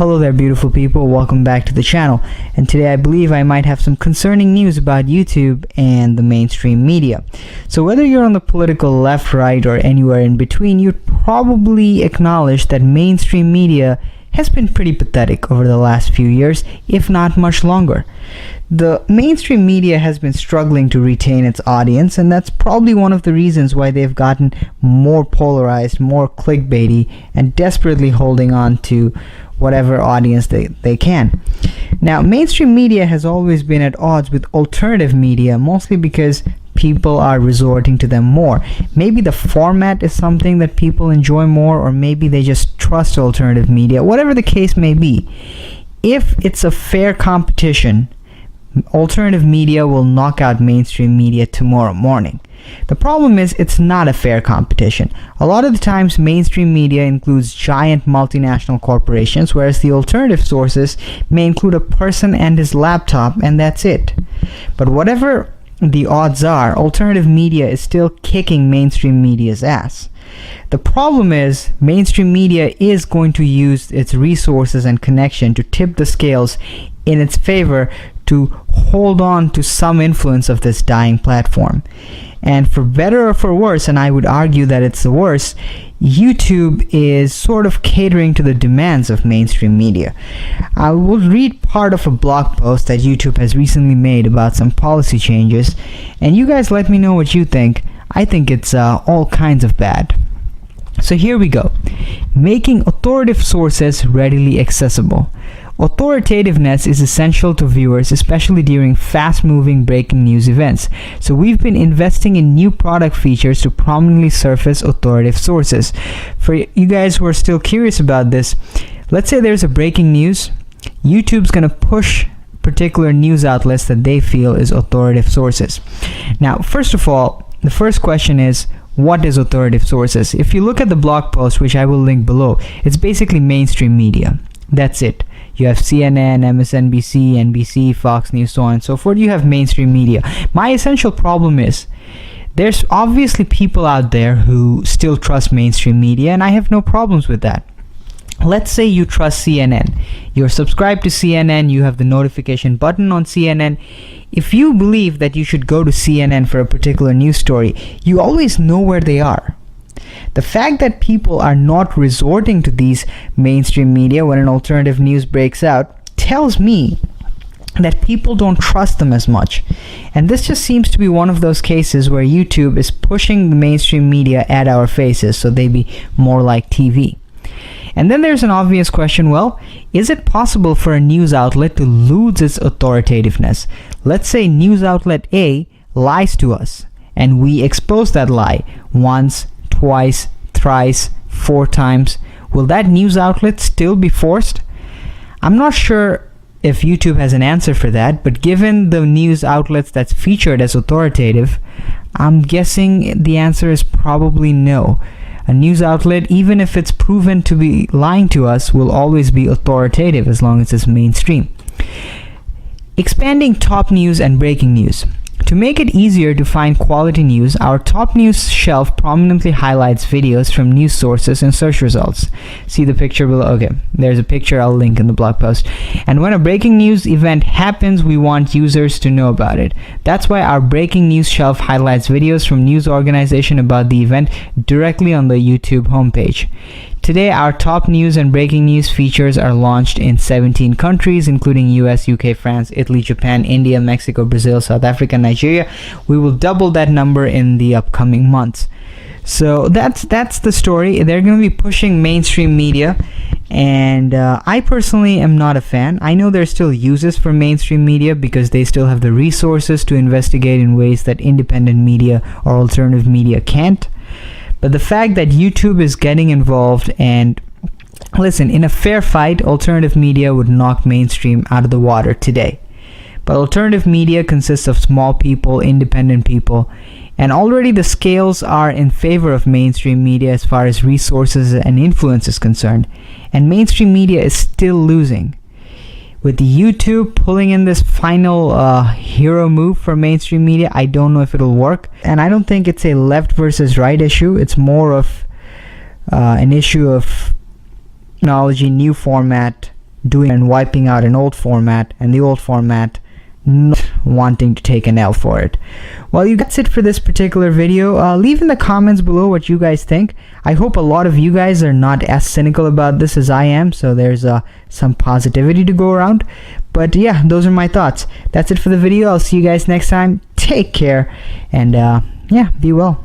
Hello there, beautiful people. Welcome back to the channel. And today I believe I might have some concerning news about YouTube and the mainstream media. So whether you're on the political left, right, or anywhere in between, you'd probably acknowledge that mainstream media has been pretty pathetic over the last few years, if not much longer. The mainstream media has been struggling to retain its audience, and that's probably one of the reasons why they've gotten more polarized, more clickbaity, and desperately holding on to whatever audience they can. Now, mainstream media has always been at odds with alternative media, mostly because people are resorting to them more. Maybe the format is something that people enjoy more, or maybe they just trust alternative media. Whatever the case may be, if it's a fair competition, alternative media will knock out mainstream media tomorrow morning. The problem is it's not a fair competition. A lot of the times mainstream media includes giant multinational corporations, whereas the alternative sources may include a person and his laptop, and that's it. But whatever the odds are, alternative media is still kicking mainstream media's ass. The problem is mainstream media is going to use its resources and connection to tip the scales in its favor to hold on to some influence of this dying platform. And for better or for worse, and I would argue that it's the worst, YouTube is sort of catering to the demands of mainstream media. I will read part of a blog post that YouTube has recently made about some policy changes, and you guys let me know what you think. I think it's all kinds of bad. So here we go. Making authoritative sources readily accessible. Authoritativeness is essential to viewers, especially during fast-moving breaking news events. So we've been investing in new product features to prominently surface authoritative sources. For you guys who are still curious about this, let's say there's a breaking news. YouTube's going to push particular news outlets that they feel is authoritative sources. Now, first of all, the first question is, what is authoritative sources? If you look at the blog post, which I will link below, it's basically mainstream media. That's it. You have CNN, MSNBC, NBC, Fox News, so on and so forth. You have mainstream media. My essential problem is there's obviously people out there who still trust mainstream media, and I have no problems with that. Let's say you trust CNN. You're subscribed to CNN, you have the notification button on CNN. If you believe that you should go to CNN for a particular news story, you always know where they are. The fact that people are not resorting to these mainstream media when an alternative news breaks out tells me that people don't trust them as much. And this just seems to be one of those cases where YouTube is pushing the mainstream media at our faces so they be more like TV. And then there's an obvious question, well, is it possible for a news outlet to lose its authoritativeness? Let's say news outlet A lies to us, and we expose that lie once, twice, thrice, 4 times. Will that news outlet still be forced? I'm not sure if YouTube has an answer for that, but given the news outlets that's featured as authoritative, I'm guessing the answer is probably no. A news outlet, even if it's proven to be lying to us, will always be authoritative as long as it's mainstream. Expanding top news and breaking news. To make it easier to find quality news, our top news shelf prominently highlights videos from news sources in search results. See the picture below? Okay, there's a picture I'll link in the blog post. And when a breaking news event happens, we want users to know about it. That's why our breaking news shelf highlights videos from news organization about the event directly on the YouTube homepage. Today, our top news and breaking news features are launched in 17 countries, including US, UK, France, Italy, Japan, India, Mexico, Brazil, South Africa, Nigeria. We will double that number in the upcoming months. So that's the story. They're going to be pushing mainstream media, and I personally am not a fan. I know there's still uses for mainstream media because they still have the resources to investigate in ways that independent media or alternative media can't. But the fact that YouTube is getting involved, and listen, in a fair fight, alternative media would knock mainstream out of the water today. But alternative media consists of small people, independent people, and already the scales are in favor of mainstream media as far as resources and influence is concerned. And mainstream media is still losing. With YouTube pulling in this final hero move for mainstream media, I don't know if it'll work. And I don't think it's a left versus right issue. It's more of an issue of technology, new format, doing and wiping out an old format, and the old format not wanting to take an L for it. Well, that's it for this particular video. Leave in the comments below what you guys think. I hope a lot of you guys are not as cynical about this as I am, so there's some positivity to go around. But yeah, those are my thoughts. That's it for the video. I'll see you guys next time. Take care, and yeah, be well.